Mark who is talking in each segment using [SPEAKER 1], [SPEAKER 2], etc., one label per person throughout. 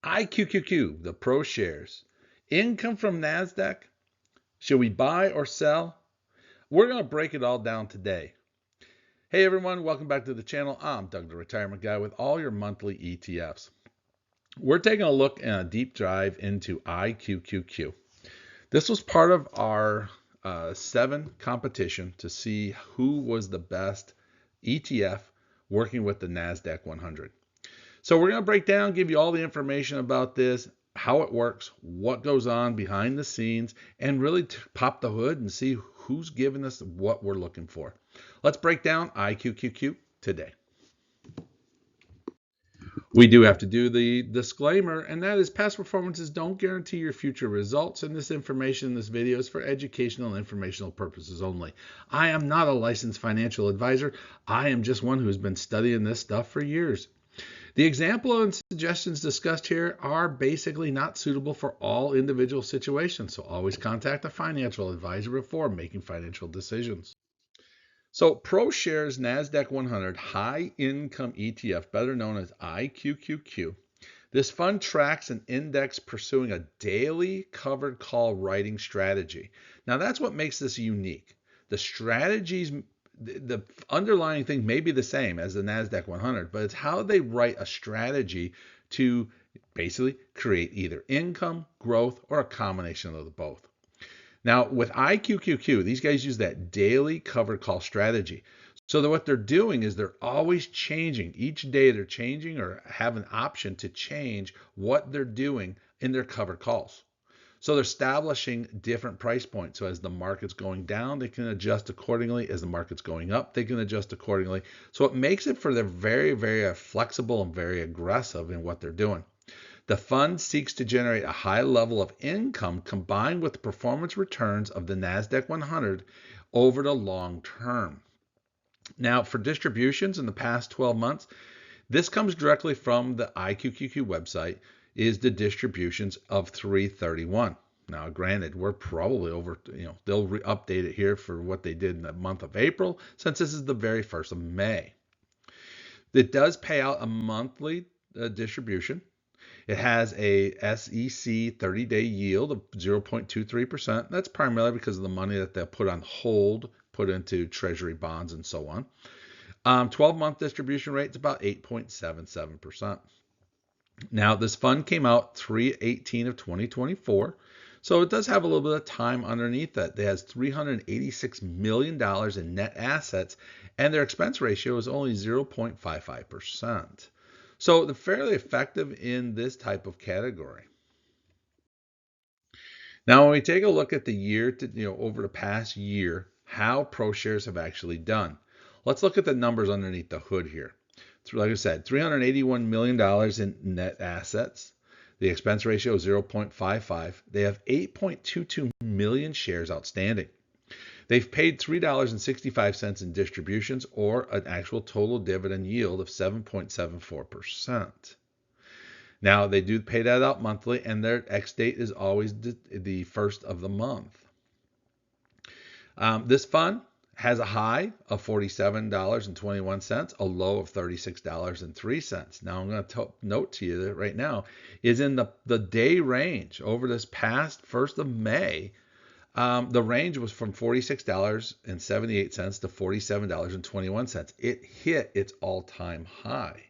[SPEAKER 1] IQQQ, the ProShares. Income from Nasdaq. Should we buy or sell? We're going to break it all down today. Hey everyone, welcome back to the channel. I'm Doug, the Retirement Guy, with all your monthly ETFs. We're taking a look and a deep dive into IQQQ. This was part of our 7 competition to see who was the best ETF working with the Nasdaq 100. So we're going to break down, give you all the information about this, how it works, what goes on behind the scenes, and really pop the hood and see who's giving us what we're looking for. Let's break down IQQQ today. We do have to do the disclaimer, and that is past performances don't guarantee your future results, and this information in this video is for educational and informational purposes only. I am not a licensed financial advisor. I am just one who's been studying this stuff for years. The example and suggestions discussed here are basically not suitable for all individual situations, so always contact a financial advisor before making financial decisions. So ProShares Nasdaq 100 High Income ETF, better known as IQQQ. This fund tracks an index pursuing a daily covered call writing strategy. Now that's what makes this unique. The strategies, the underlying thing may be the same as the Nasdaq 100, but it's how they write a strategy to basically create either income, growth, or a combination of the both. Now with IQQQ, these guys use that daily covered call strategy. So that what they're doing is they're always changing. Each day they're changing or have an option to change what they're doing in their covered calls. So they're establishing different price points. So as the market's going down, they can adjust accordingly. As the market's going up, they can adjust accordingly. So it makes it for they're very, very flexible and very aggressive in what they're doing. The fund seeks to generate a high level of income combined with the performance returns of the Nasdaq 100 over the long term. Now, for distributions in the past 12 months, this comes directly from the IQQQ website, is the distributions of 331. Now, granted, we're probably over, they'll update it here for what they did in the month of April, since this is the very 1st of May. It does pay out a monthly distribution. It has a SEC 30-day yield of 0.23%. That's primarily because of the money that they'll put on hold, put into treasury bonds and so on. 12-month distribution rate is about 8.77%. Now, this fund came out 3/18 of 2024, so it does have a little bit of time underneath that. It has $386 million in net assets, and their expense ratio is only 0.55%. So they're fairly effective in this type of category. Now, when we take a look at the year over the past year, how ProShares have actually done. Let's look at the numbers underneath the hood here. Like I said, $381 million in net assets. The expense ratio is 0.55. They have 8.22 million shares outstanding. They've paid $3.65 in distributions, or an actual total dividend yield of 7.74%. Now, they do pay that out monthly, and their X date is always the 1st of the month. This fund has a high of $47.21, a low of $36.03. Now, I'm going to note to you that right now is in the day range over this past 1st of May. The range was from $46.78 to $47.21. It hit its all-time high.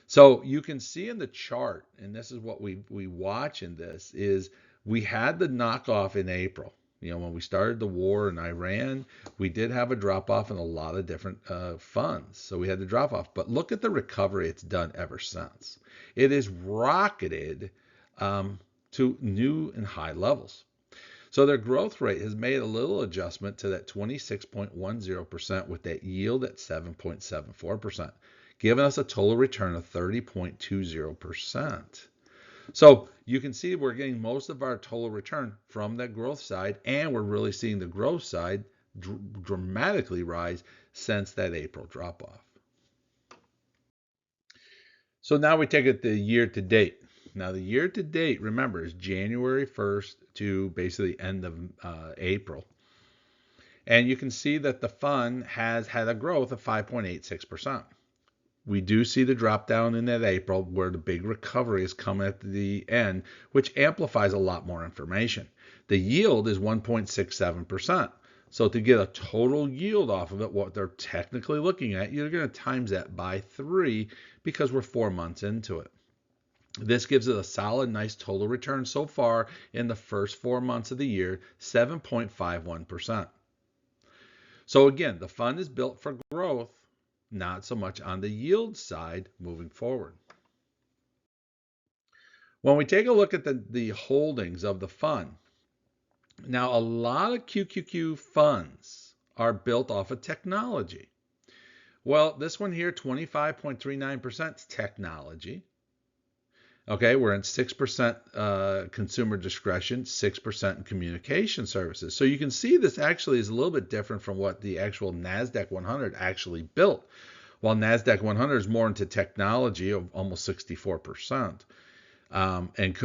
[SPEAKER 1] So you can see in the chart, and this is what we watch in this, is we had the knockoff in April. When we started the war in Iran, we did have a drop-off in a lot of different funds. So we had the drop-off. But look at the recovery it's done ever since. It is rocketed to new and high levels. So their growth rate has made a little adjustment to that 26.10% with that yield at 7.74%, giving us a total return of 30.20%. So you can see we're getting most of our total return from that growth side, and we're really seeing the growth side dramatically rise since that April drop-off. So now we take it the year to date. Now the year to date, remember, is January 1st to basically end of April. And you can see that the fund has had a growth of 5.86%. We do see the drop down in that April where the big recovery is coming at the end, which amplifies a lot more information. The yield is 1.67%. So to get a total yield off of it, what they're technically looking at, you're going to times that by 3 because we're 4 months into it. This gives it a solid, nice total return so far in the first 4 months of the year, 7.51%. So again, the fund is built for growth, not so much on the yield side moving forward. When we take a look at the holdings of the fund, now a lot of QQQ funds are built off of technology. Well, this one here, 25.39% is technology. Okay, we're in 6% consumer discretion, 6% in communication services. So you can see this actually is a little bit different from what the actual Nasdaq 100 actually built. While Nasdaq 100 is more into technology of almost 64%, and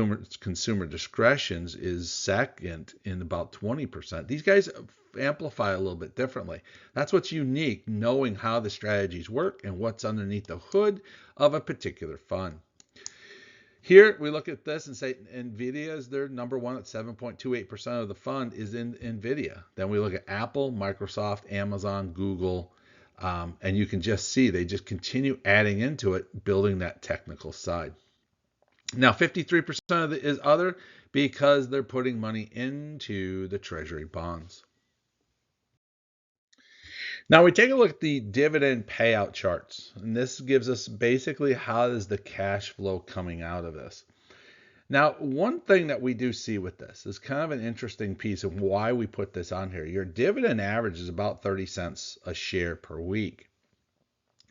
[SPEAKER 1] consumer discretions is second in about 20%. These guys amplify a little bit differently. That's what's unique, knowing how the strategies work and what's underneath the hood of a particular fund. Here we look at this and say NVIDIA is their number one at 7.28% of the fund is in NVIDIA. Then we look at Apple, Microsoft, Amazon, Google, and you can just see they just continue adding into it, building that technical side. Now 53% of it is other because they're putting money into the treasury bonds. Now we take a look at the dividend payout charts, and this gives us basically how is the cash flow coming out of this. Now, one thing that we do see with this is kind of an interesting piece of why we put this on here. Your dividend average is about 30 cents a share per week.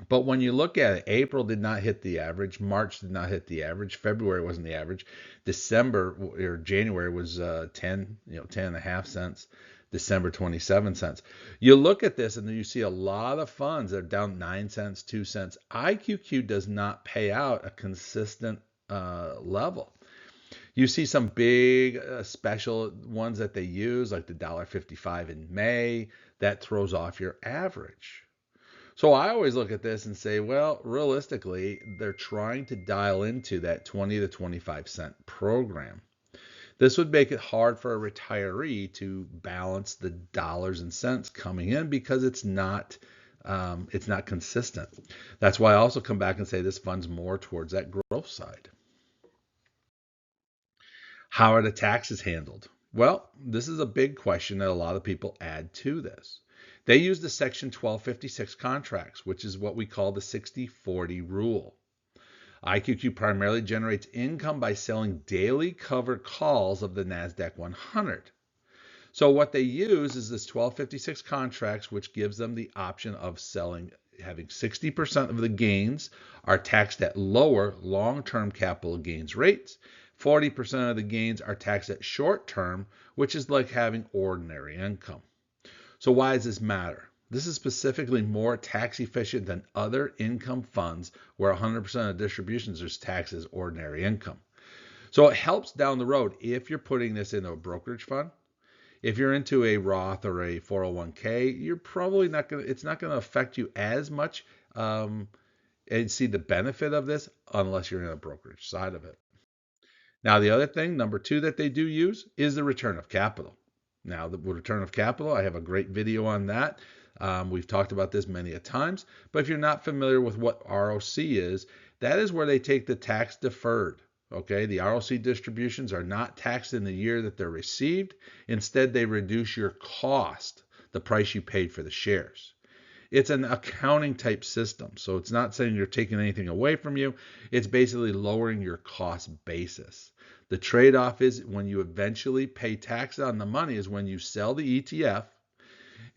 [SPEAKER 1] But when you look at it, April did not hit the average, March did not hit the average, February wasn't the average, December or January was 10 and a half cents. December 27 cents. You look at this and then you see a lot of funds that are down 9 cents, 2 cents. IQQ does not pay out a consistent level. You see some big special ones that they use, like the $1.55 in May, that throws off your average. So I always look at this and say, well, realistically, they're trying to dial into that 20 to 25 cent program. This would make it hard for a retiree to balance the dollars and cents coming in because it's not consistent. That's why I also come back and say this fund's more towards that growth side. How are the taxes handled? Well, this is a big question that a lot of people add to this. They use the Section 1256 contracts, which is what we call the 60-40 rule. IQQ primarily generates income by selling daily covered calls of the Nasdaq 100. So what they use is this 1256 contracts, which gives them the option of having 60% of the gains are taxed at lower long-term capital gains rates. 40% of the gains are taxed at short-term, which is like having ordinary income. So why does this matter? This is specifically more tax efficient than other income funds where 100% of distributions is taxed as ordinary income. So it helps down the road if you're putting this into a brokerage fund. If you're into a Roth or a 401k, you're probably it's not going to affect you as much and see the benefit of this unless you're in a brokerage side of it. Now, the other thing, number 2 that they do use is the return of capital. Now, the return of capital, I have a great video on that. We've talked about this many a times, but if you're not familiar with what ROC is, that is where they take the tax deferred. Okay, the ROC distributions are not taxed in the year that they're received. Instead, they reduce your cost, the price you paid for the shares. It's an accounting type system, so it's not saying you're taking anything away from you. It's basically lowering your cost basis. The trade-off is when you eventually pay tax on the money is when you sell the ETF,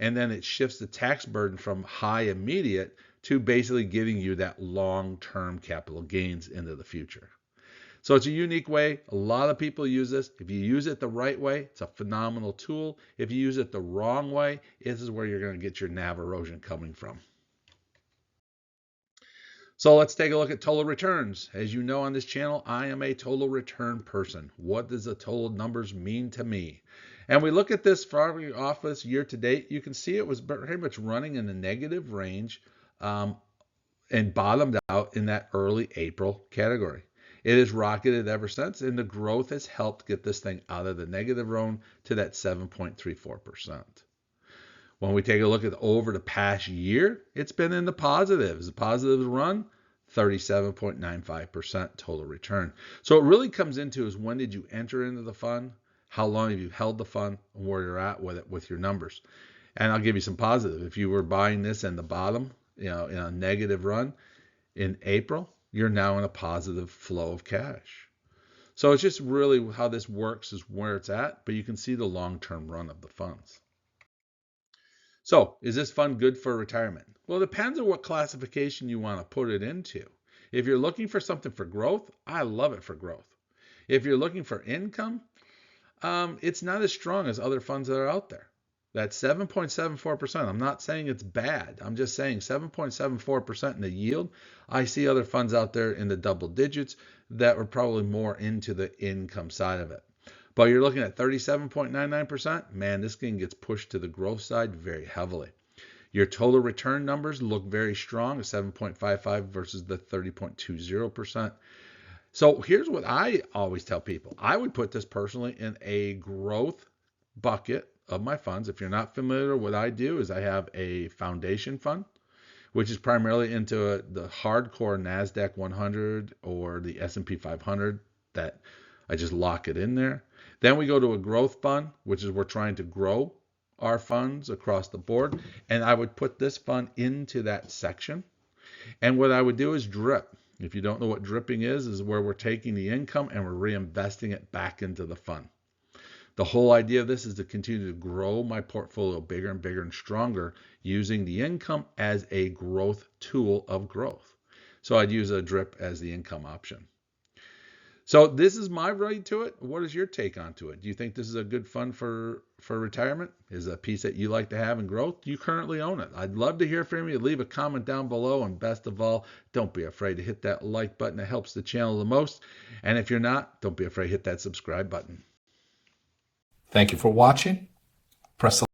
[SPEAKER 1] and then it shifts the tax burden from high immediate to basically giving you that long-term capital gains into the future. So it's a unique way. A lot of people use this. If you use it the right way, it's a phenomenal tool. If you use it the wrong way, this is where you're going to get your NAV erosion coming from. So let's take a look at total returns. As you know on this channel, I am a total return person. What does the total numbers mean to me? And we look at this for our office year to date. You can see it was pretty much running in the negative range and bottomed out in that early April category. It has rocketed ever since, and the growth has helped get this thing out of the negative zone to that 7.34%. When we take a look at over the past year, it's been in the positives. The positives run 37.95% total return. So it really comes into is when did you enter into the fund, how long have you held the fund, and where you're at with it with your numbers. And I'll give you some positive. If you were buying this in the bottom, in a negative run in April, you're now in a positive flow of cash. So it's just really how this works is where it's at, but you can see the long-term run of the funds. So is this fund good for retirement? Well, it depends on what classification you want to put it into. If you're looking for something for growth, I love it for growth. If you're looking for income, it's not as strong as other funds that are out there. That's 7.74%. I'm not saying it's bad. I'm just saying 7.74% in the yield. I see other funds out there in the double digits that are probably more into the income side of it. But you're looking at 37.99%. Man, this thing gets pushed to the growth side very heavily. Your total return numbers look very strong, 7.55 versus the 30.20%. So here's what I always tell people. I would put this personally in a growth bucket of my funds. If you're not familiar, what I do is I have a foundation fund, which is primarily into the hardcore Nasdaq 100 or the S&P 500 that I just lock it in there. Then we go to a growth fund, which is we're trying to grow our funds across the board. And I would put this fund into that section. And what I would do is drip. If you don't know what dripping is where we're taking the income and we're reinvesting it back into the fund. The whole idea of this is to continue to grow my portfolio bigger and bigger and stronger using the income as a growth tool of growth. So I'd use a drip as the income option. So this is my right to it. What is your take onto it? Do you think this is a good fund for retirement? Is it a piece that you like to have in growth? Do you currently own it? I'd love to hear from you. Leave a comment down below. And best of all, don't be afraid to hit that like button. It helps the channel the most. And if you're not, don't be afraid to hit that subscribe button.
[SPEAKER 2] Thank you for watching. Press the